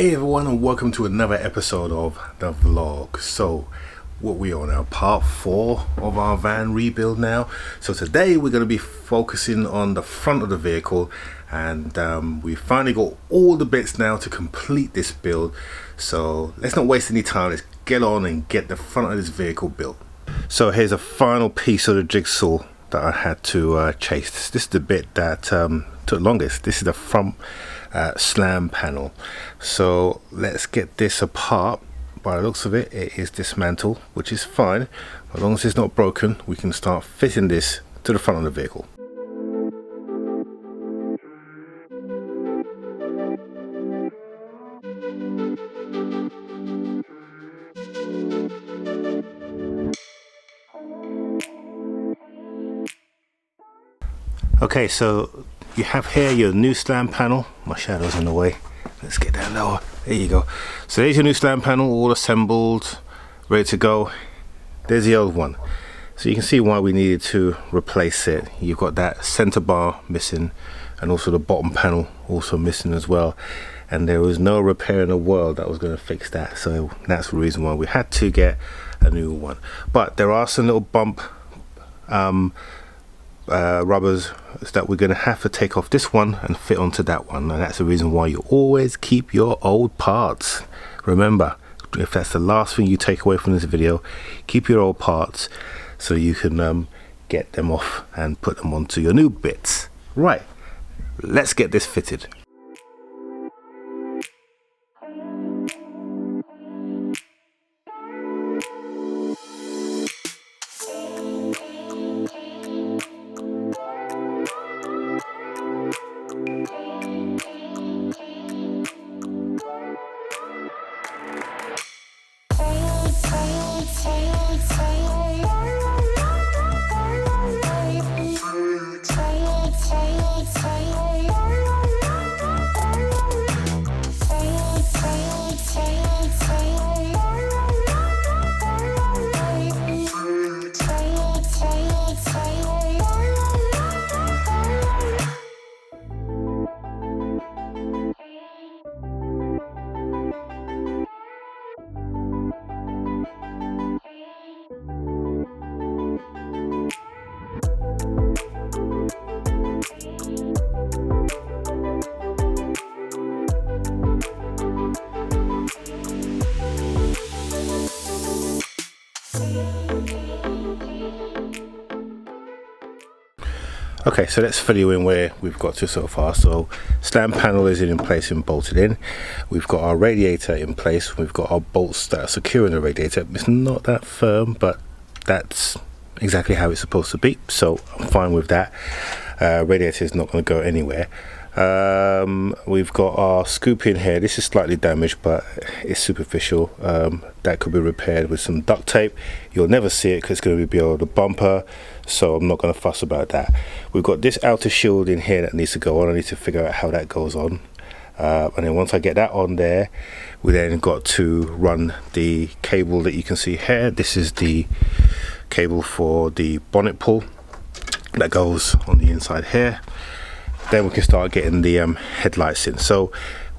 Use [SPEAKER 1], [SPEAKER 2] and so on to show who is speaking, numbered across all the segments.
[SPEAKER 1] Hey everyone, and welcome to another episode of the vlog. So what we on now, part 4 of our van rebuild now. So today we're going to be focusing on the front of the vehicle, and we finally got all the bits now to complete this build. So let's not waste any time, let's get on and get the front of this vehicle built. So here's a final piece of the jigsaw that I had to chase. This is the bit that took longest. This is the front slam panel. So let's get this apart. By the looks of it, it is dismantled, which is fine. As long as it's not broken, we can start fitting this to the front of the vehicle. Okay, so you have here your new slam panel. My shadow's in the way. Let's get down lower. There you go. So there's your new slam panel, all assembled, ready to go. There's the old one. So you can see why we needed to replace it. You've got that center bar missing, and also the bottom panel also missing as well. And there was no repair in the world that was going to fix that. So that's the reason why we had to get a new one. But there are some little bump rubbers that we're going to have to take off this one and fit onto that one, and that's the reason why you always keep your old parts. Remember, if that's the last thing you take away from this video, keep your old parts so you can get them off and put them onto your new bits. Right, let's get this fitted. Okay, so let's fill you in where we've got to so far. So slam panel is in place and bolted in. We've got our radiator in place. We've got our bolts that are securing the radiator. It's not that firm, but that's exactly how it's supposed to be, so I'm fine with that. Radiator is not going to go anywhere. We've got our scoop in here. This is slightly damaged, but it's superficial. That could be repaired with some duct tape. You'll never see it because it's going to be below the bumper, so I'm not going to fuss about that. We've got this outer shield in here that needs to go on. I need to figure out how that goes on, and then once I get that on there, we then got to run the cable that you can see here. This is the cable for the bonnet pull that goes on the inside here. Then we can start getting the headlights in. So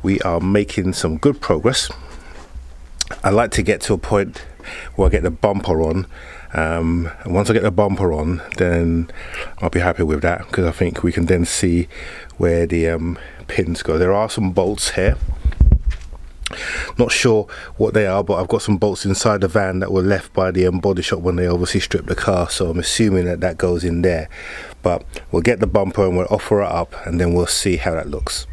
[SPEAKER 1] we are making some good progress. I like to get to a point where I get the bumper on, and once I get the bumper on, then I'll be happy with that, because I think we can then see where the pins go. There are some bolts here, not sure what they are, but I've got some bolts inside the van that were left by the body shop when they obviously stripped the car, so I'm assuming that that goes in there. But we'll get the bumper and we'll offer it up, and then we'll see how that looks.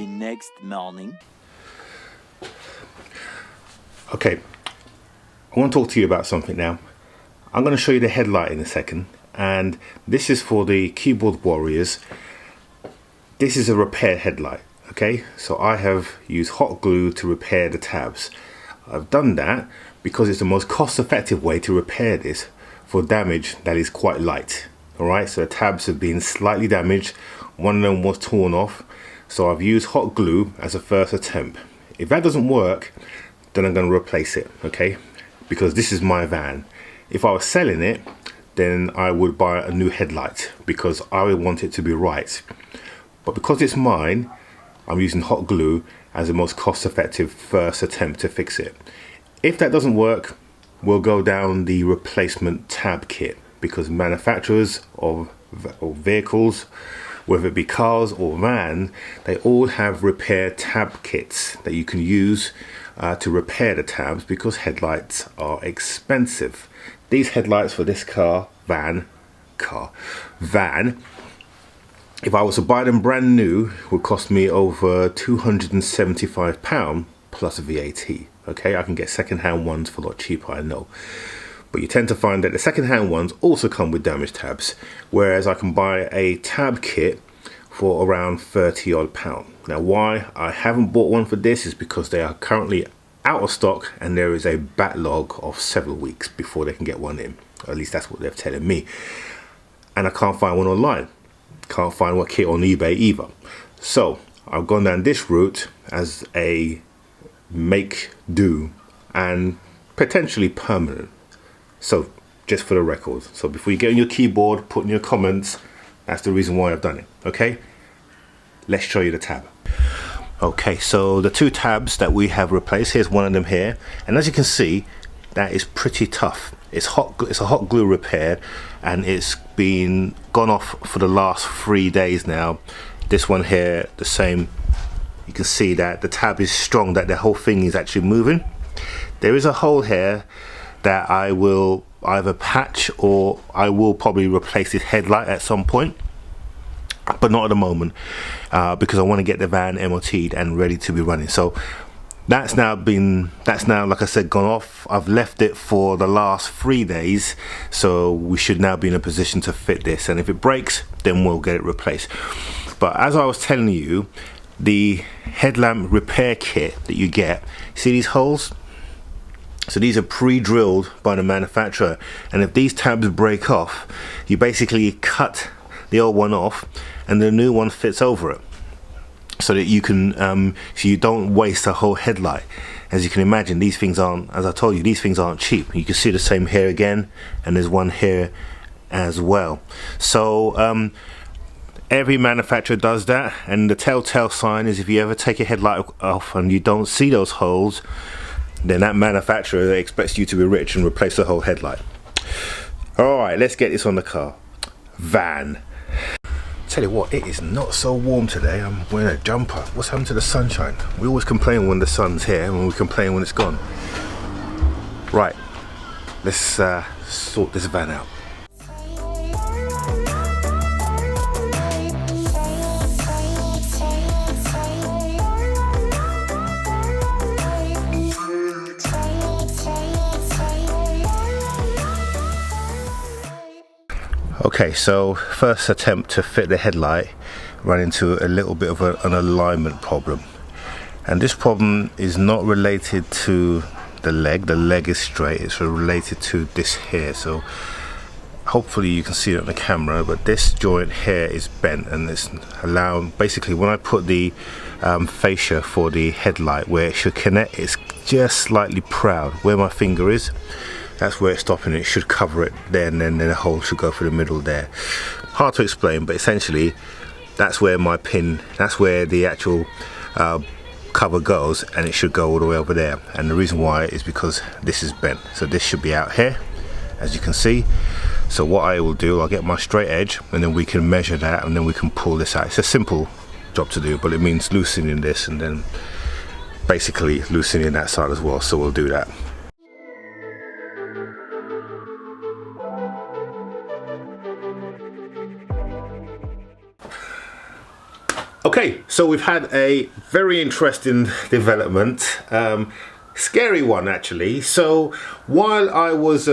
[SPEAKER 2] Next morning.
[SPEAKER 1] Okay, I want to talk to you about something now. I'm going to show you the headlight in a second, and this is for the keyboard warriors. This is a repair headlight. Okay, so I have used hot glue to repair the tabs. I've done that because it's the most cost-effective way to repair this for damage that is quite light. Alright, so the tabs have been slightly damaged, one of them was torn off, so I've used hot glue as a first attempt. If that doesn't work, then I'm going to replace it, okay? Because this is my van. If I was selling it, then I would buy a new headlight because I would want it to be right. But because it's mine, I'm using hot glue as the most cost-effective first attempt to fix it. If that doesn't work, we'll go down the replacement tab kit, because manufacturers of vehicles, whether it be cars or vans, they all have repair tab kits that you can use to repair the tabs, because headlights are expensive. These headlights for this van, if I was to buy them brand new, would cost me over £275 plus VAT. Okay, I can get second-hand ones for a lot cheaper, I know. But you tend to find that the second-hand ones also come with damaged tabs, whereas I can buy a tab kit for around £30 odd. Now, why I haven't bought one for this is because they are currently out of stock and there is a backlog of several weeks before they can get one in. Or at least that's what they're telling me. And I can't find one online. Can't find one kit on eBay either. So I've gone down this route as a make do and potentially permanent. So just for the record, so before you get on your keyboard, put in your comments, that's the reason why I've done it. Okay, let's show you the tab. Okay, so the two tabs that we have replaced, here's one of them here, and as you can see, that is pretty tough. It's a hot glue repair, and it's been gone off for the last 3 days now. This one here, the same. You can see that the tab is strong, that the whole thing is actually moving. There is a hole here that I will either patch, or I will probably replace this headlight at some point, but not at the moment, because I want to get the van MOT'd and ready to be running. So that's now, like I said, gone off. I've left it for the last 3 days, so we should now be in a position to fit this, and if it breaks, then we'll get it replaced. But as I was telling you, the headlamp repair kit that you get, see these holes? So these are pre-drilled by the manufacturer, and if these tabs break off, you basically cut the old one off and the new one fits over it, so that you can so you don't waste a whole headlight. As you can imagine, these things aren't, as I told you, these things aren't cheap. You can see the same here again, and there's one here as well. So every manufacturer does that, and the telltale sign is if you ever take a headlight off and you don't see those holes, then that manufacturer expects you to be rich and replace the whole headlight. Alright, let's get this on the car. Van. Tell you what, it is not so warm today. I'm wearing a jumper. What's happened to the sunshine? We always complain when the sun's here, and we complain when it's gone. Right, let's sort this van out. Okay, so first attempt to fit the headlight, ran into a little bit of an alignment problem, and this problem is not related to the leg is straight, it's related to this here. So hopefully you can see it on the camera, but this joint here is bent, and it's allowing, basically when I put the fascia for the headlight where it should connect, it's just slightly proud where my finger is. That's where it's stopping. It should cover it there, and then the hole should go through the middle there. Hard to explain, but essentially that's where my pin, that's where the actual cover goes, and it should go all the way over there. And the reason why is because this is bent, so this should be out here, as you can see. So what I will do, I'll get my straight edge, and then we can measure that, and then we can pull this out. It's a simple job to do, but it means loosening this and then basically loosening that side as well. So we'll do that. Okay, so we've had a very interesting development, scary one actually. So while I was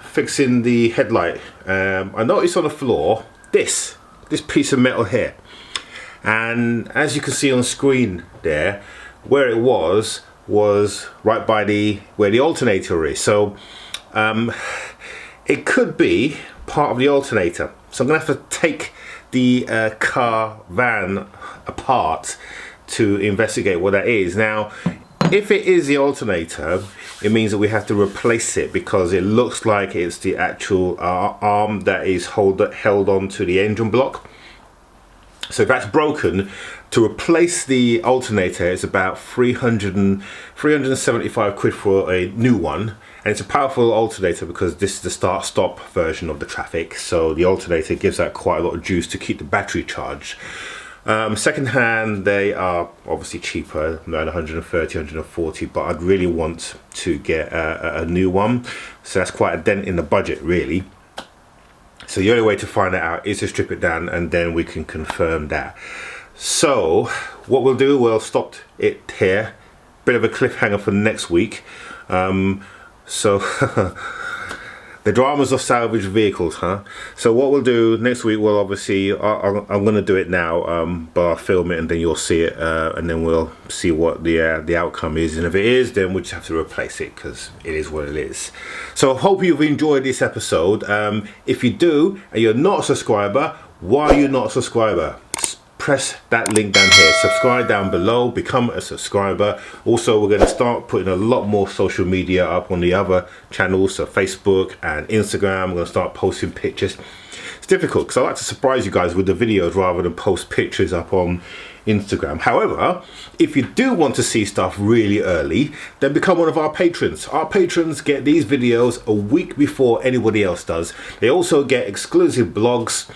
[SPEAKER 1] fixing the headlight, I noticed on the floor this piece of metal here, and as you can see on screen there, where it was was right by where the alternator is. So it could be part of the alternator. So I'm gonna have to take the car van apart to investigate what that is. Now, if it is the alternator, it means that we have to replace it, because it looks like it's the actual arm that is held onto the engine block. So if that's broken, to replace the alternator, it's about 375 quid for a new one. And it's a powerful alternator because this is the start-stop version of the Trafic. So the alternator gives out quite a lot of juice to keep the battery charged. Second hand, they are obviously cheaper, around 130, 140, but I'd really want to get a new one. So that's quite a dent in the budget, really. So the only way to find that out is to strip it down, and then we can confirm that. So what we'll do, we'll stop it here. Bit of a cliffhanger for next week. So the dramas of salvage vehicles, huh? So what we'll do next week, we'll obviously, I'm going to do it now, but I'll film it and then you'll see it, and then we'll see what the outcome is. And if it is, then we'll just have to replace it, because it is what it is. So I hope you've enjoyed this episode. If you do, and you're not a subscriber, why are you not a subscriber? Press that link down here, subscribe down below, become a subscriber. Also, we're going to start putting a lot more social media up on the other channels, so Facebook and Instagram. We're going to start posting pictures. It's difficult because I like to surprise you guys with the videos rather than post pictures up on Instagram. However, if you do want to see stuff really early, then become one of our patrons. Our patrons get these videos a week before anybody else does. They also get exclusive blogs.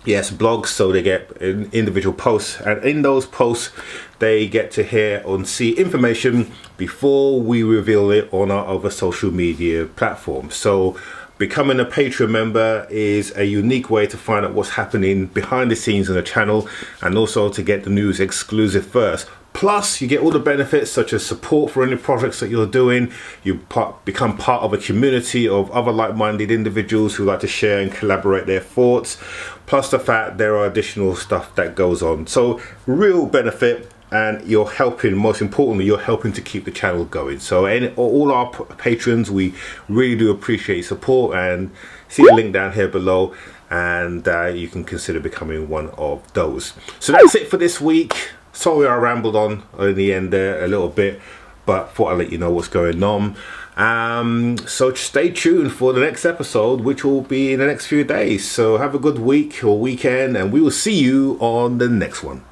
[SPEAKER 1] Yes, blogs, so they get individual posts, and in those posts they get to hear and see information before we reveal it on our other social media platforms. So becoming a Patreon member is a unique way to find out what's happening behind the scenes on the channel, and also to get the news exclusive first. Plus, you get all the benefits such as support for any projects that you're doing. You become part of a community of other like-minded individuals who like to share and collaborate their thoughts. Plus the fact there are additional stuff that goes on. So real benefit, and you're helping, most importantly, you're helping to keep the channel going. So all our patrons, we really do appreciate your support, and see the link down here below, and you can consider becoming one of those. So that's it for this week. Sorry I rambled on in the end there a little bit, but thought I'd let you know what's going on. So stay tuned for the next episode, which will be in the next few days. So have a good week or weekend, and we will see you on the next one.